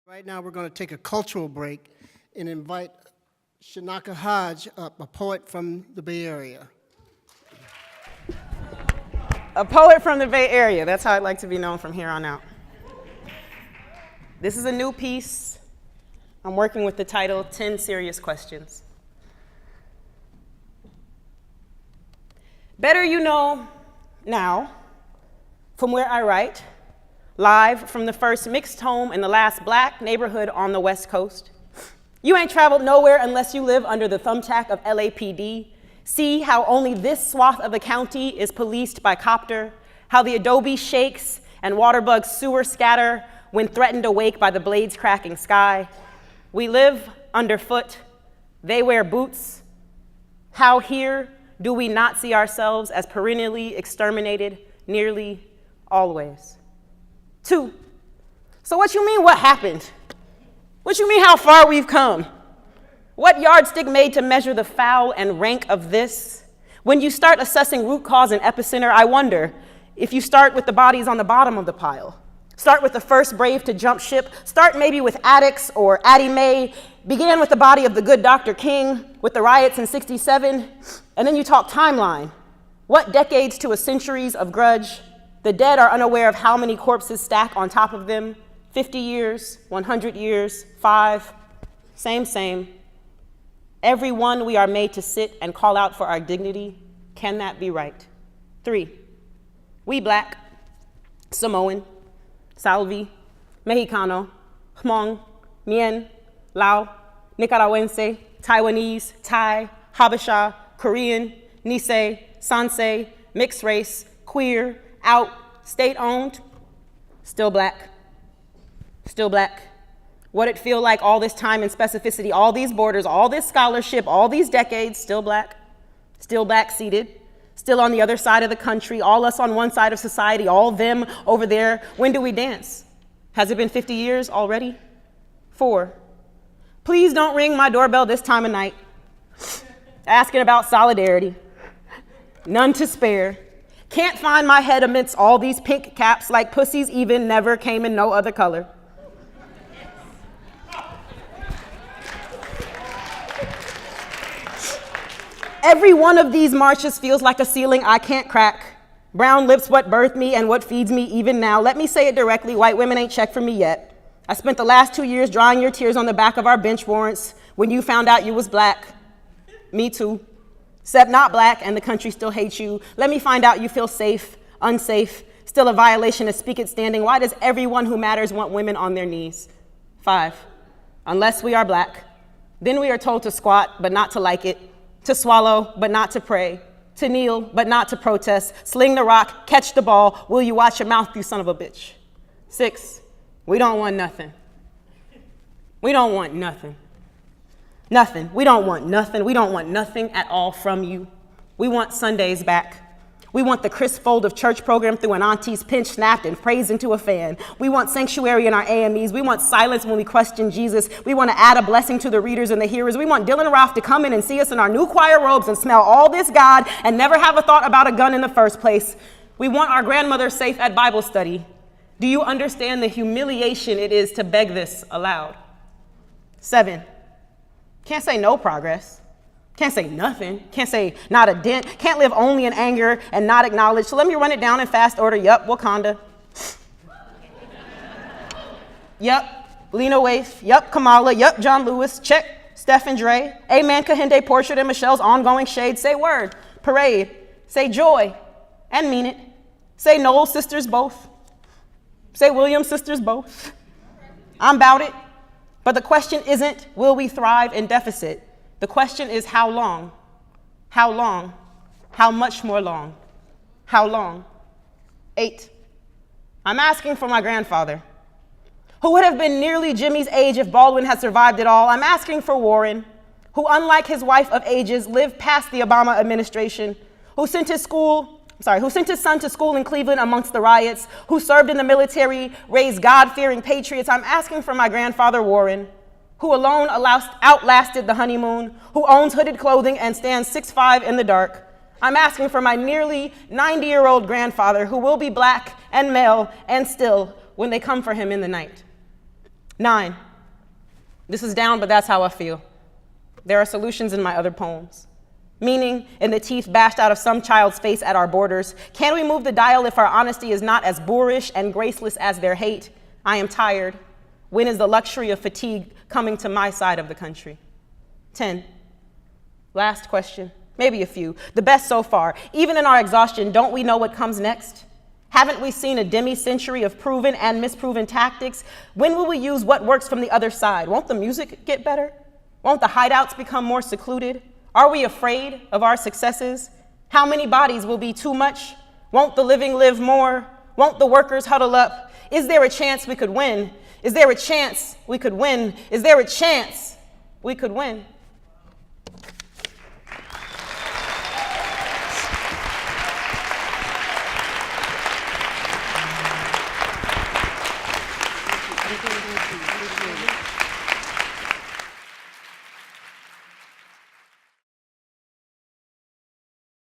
Right now, we're going to take a cultural break and invite Chinaka Hodge up, a poet from the Bay Area. A poet from the Bay Area. That's how I'd like to be known from here on out. This is a new piece. I'm working with the title, 10 Serious Questions. Better you know now, from where I write, live from the first mixed home in the last black neighborhood on the West Coast. You ain't traveled nowhere unless you live under the thumbtack of LAPD. See how only this swath of the county is policed by copter, how the adobe shakes and water bugs sewer scatter when threatened awake by the blades cracking sky. We live underfoot, they wear boots. How here do we not see ourselves as perennially exterminated nearly always? 2, so what you mean what happened? What you mean how far we've come? What yardstick made to measure the foul and rank of this? When you start assessing root cause and epicenter, I wonder if you start with the bodies on the bottom of the pile. Start with the first brave to jump ship. Start maybe with Addicts or Addie Mae. Began with the body of the good Dr. King, with the riots in '67, and then you talk timeline. What decades to a centuries of grudge? The dead are unaware of how many corpses stack on top of them. 50 years, 100 years, 5, same. Every one we are made to sit and call out for our dignity. Can that be right? 3, we black, Samoan, Salvi, Mexicano, Hmong, Mien, Lao, Nicaragüense, Taiwanese, Thai, Habesha, Korean, Nisei, Sansei, mixed race, queer, out, state-owned, still black. Still black. What it feel like all this time and specificity, all these borders, all this scholarship, all these decades, still black seated, still on the other side of the country, all us on one side of society, all them over there. When do we dance? Has it been 50 years already? 4, please don't ring my doorbell this time of night, asking about solidarity. None to spare. Can't find my head amidst all these pink caps, like pussies even never came in no other color. Every one of these marches feels like a ceiling I can't crack. Brown lips, what birthed me and what feeds me even now. Let me say it directly, white women ain't checked for me yet. I spent the last 2 years drying your tears on the back of our bench warrants when you found out you was black. Me too. Except not black and the country still hates you. Let me find out you feel safe, unsafe, still a violation of speak it standing. Why does everyone who matters want women on their knees? 5, unless we are black, then we are told to squat but not to like it, to swallow but not to pray, to kneel but not to protest, sling the rock, catch the ball, will you watch your mouth, you son of a bitch? 6, we don't want nothing. We don't want nothing. Nothing. We don't want nothing. We don't want nothing at all from you. We want Sundays back. We want the crisp fold of church program through an auntie's pinch snapped and praised into a fan. We want sanctuary in our AMEs. We want silence when we question Jesus. We want to add a blessing to the readers and the hearers. We want Dylan Roth to come in and see us in our new choir robes and smell all this God and never have a thought about a gun in the first place. We want our grandmother safe at Bible study. Do you understand the humiliation it is to beg this aloud? 7, can't say no progress. Can't say nothing. Can't say not a dent. Can't live only in anger and not acknowledge. So let me run it down in fast order. Yup, Wakanda. Yup, Lena Waithe. Yup, Kamala. Yup, John Lewis. Check, Stephen Dre. Amen, Kahinde Portrait and Michelle's ongoing shade. Say word. Parade. Say joy. And mean it. Say Noel sisters both. Say Williams sisters both. I'm about it. But the question isn't, will we thrive in deficit? The question is, how long? How long? How much more long? How long? 8, I'm asking for my grandfather, who would have been nearly Jimmy's age if Baldwin had survived it all. I'm asking for Warren, who, unlike his wife of ages, lived past the Obama administration, who sent his son to school in Cleveland amongst the riots, who served in the military, raised God-fearing patriots. I'm asking for my grandfather Warren, who alone outlasted the honeymoon, who owns hooded clothing and stands 6'5" in the dark. I'm asking for my nearly 90-year-old grandfather, who will be black and male and still when they come for him in the night. 9, this is down, but that's how I feel. There are solutions in my other poems. Meaning in the teeth bashed out of some child's face at our borders. Can we move the dial if our honesty is not as boorish and graceless as their hate? I am tired. When is the luxury of fatigue coming to my side of the country? 10, last question, maybe a few. The best so far. Even in our exhaustion, don't we know what comes next? Haven't we seen a demi-century of proven and misproven tactics? When will we use what works from the other side? Won't the music get better? Won't the hideouts become more secluded? Are we afraid of our successes? How many bodies will be too much? Won't the living live more? Won't the workers huddle up? Is there a chance we could win? Is there a chance we could win? Is there a chance we could win? Thank you.